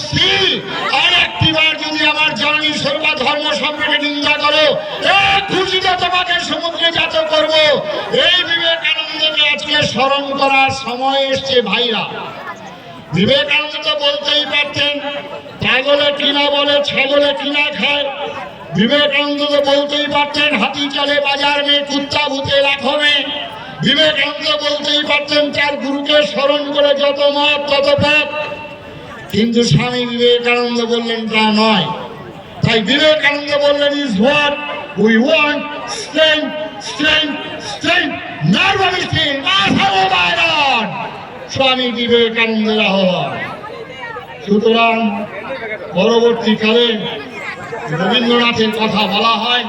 স্ত্রী আর একটিবার যদি আমার জননী সর্বা ধর্ম সম্পর্কে নিন্দা করো, খুশিতে তোমাকে সমুদ্রে জাত করব। এই বিবেকানন্দকে আজকে স্মরণ করার সময় এসছে ভাইরা। বিবেকানন্দ তো বলতেই পারতেন পাগলে কিনা বলে ছাগলে কিনা খায়। বিবেকানন্দ তো বলতেই পারতেন হাতি চলে বাজার মে কুত্তা ভূতে লাখো মে। বিবেকানন্দ বলতেই পারতেন তার গুরুকে স্মরণ করে যত মত তত পথ। কিন্তু স্বামী বিবেকানন্দ বললেন তা নয়। তাই বিবেকানন্দ বললেন is what we want strength strength strength not strength স্বামী বিবেকানন্দের আহ্বান। সুতরাং পরবর্তীকালে রবীন্দ্রনাথের কথা বলা হয়।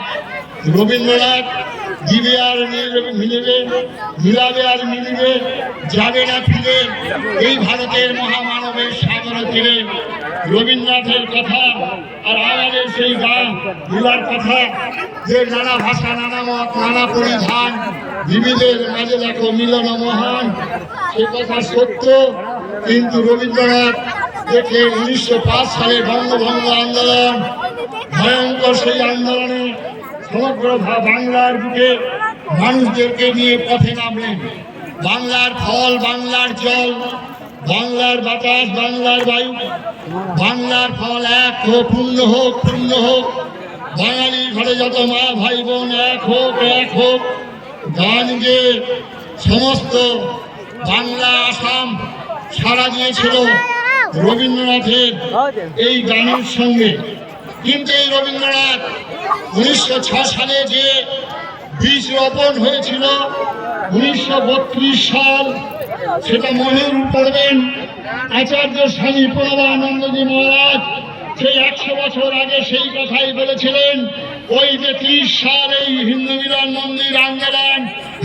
রবীন্দ্রনাথ দিবে আর মিলিবে, মিলাবে আর মিলিবে, যাবে না ফিরে এই ভারতের মহামানবের সাগর তীরে। রবীন্দ্রনাথের কথা আর আমাদের সেই গান লীলার কথা, যে নানা ভাষা নানা মত নানা পরিধান, বিবিধের মাঝে দেখো মিলন মহান। সে কথা সত্য, কিন্তু রবীন্দ্রনাথ দেখে 1905 সালে বঙ্গভঙ্গ আন্দোলন, ভয়ঙ্কর সেই আন্দোলনে সমগ্র বাংলার বুকে মানুষদেরকে নিয়ে পথে নামলেন। বাংলার ফল বাংলার জল, বাংলার বাতাস বাংলার বায়ু, বাংলার ফল এক হোক পূর্ণ হোক পূর্ণ হোক। বাঙালি ঘরে যত মা ভাই বোন এক হোক এক হোক। গান গেয়ে সমস্ত বাংলা আসাম সাড়া দিয়েছিল রবীন্দ্রনাথের এই গানের সঙ্গে। কিন্তু এই রবীন্দ্রনাথ 1906 সালে যে বীজ রোপণ হয়েছিল 1932 সাল, সেটা মনে পড়বেন আচার্য স্বামী প্রণবানন্দজি মহারাজ সেই 100 বছর আগে সেই কথাই বলেছিলেন। ওই যে 30 সাল এই হিন্দু মিলন মন্দির আন্দোলন,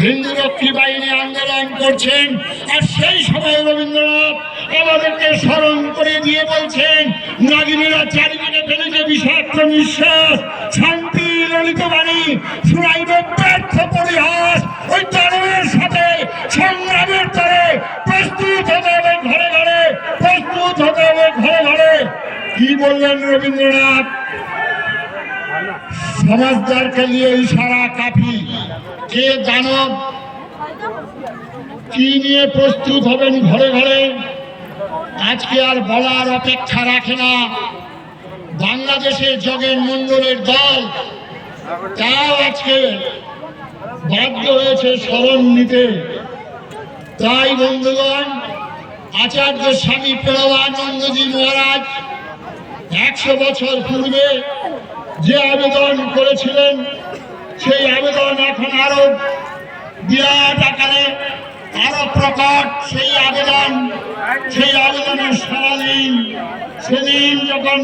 হিন্দু রক্ষী বাহিনী আন্দোলন করছেন, আর সেই সময় রবীন্দ্রনাথ আমাদেরকে স্মরণ করে দিয়ে বলছেন নাগিনীরা চারিদিকে ফেলেছে বিষাক্ত নিঃশ্বাস, শান্তি ললিত বাণী শুনাইব ব্যর্থ পরিহাস। ওই তারণের সাথে সংগ্রামের তরে প্রস্তুত হতে হবে ঘরে ঘরে, প্রস্তুত হতে হবে ঘরে ঘরে। কি বললেন রবীন্দ্রনাথ? সমাজদারকে নিয়ে ইশারা কাফি, কে দানব কি নিয়ে প্রস্তুত হবেন ঘরে ঘরে আজকে আর বলার অপেক্ষা রাখে না। বাংলাদেশের যোগেন মন্ডলের দল তাও আজকে বাধ্য হয়েছে স্মরণ নিতে। তাই বন্ধুগণ, আচার্য স্বামী প্রণবানন্দজি মহারাজ 100 বছর পূর্বে যে আবেদন করেছিলেন, সেই আবেদন এখন আরো বিরাট আকারে আরো প্রকট। সেই আবেদনের সারা দিন সেদিন যখন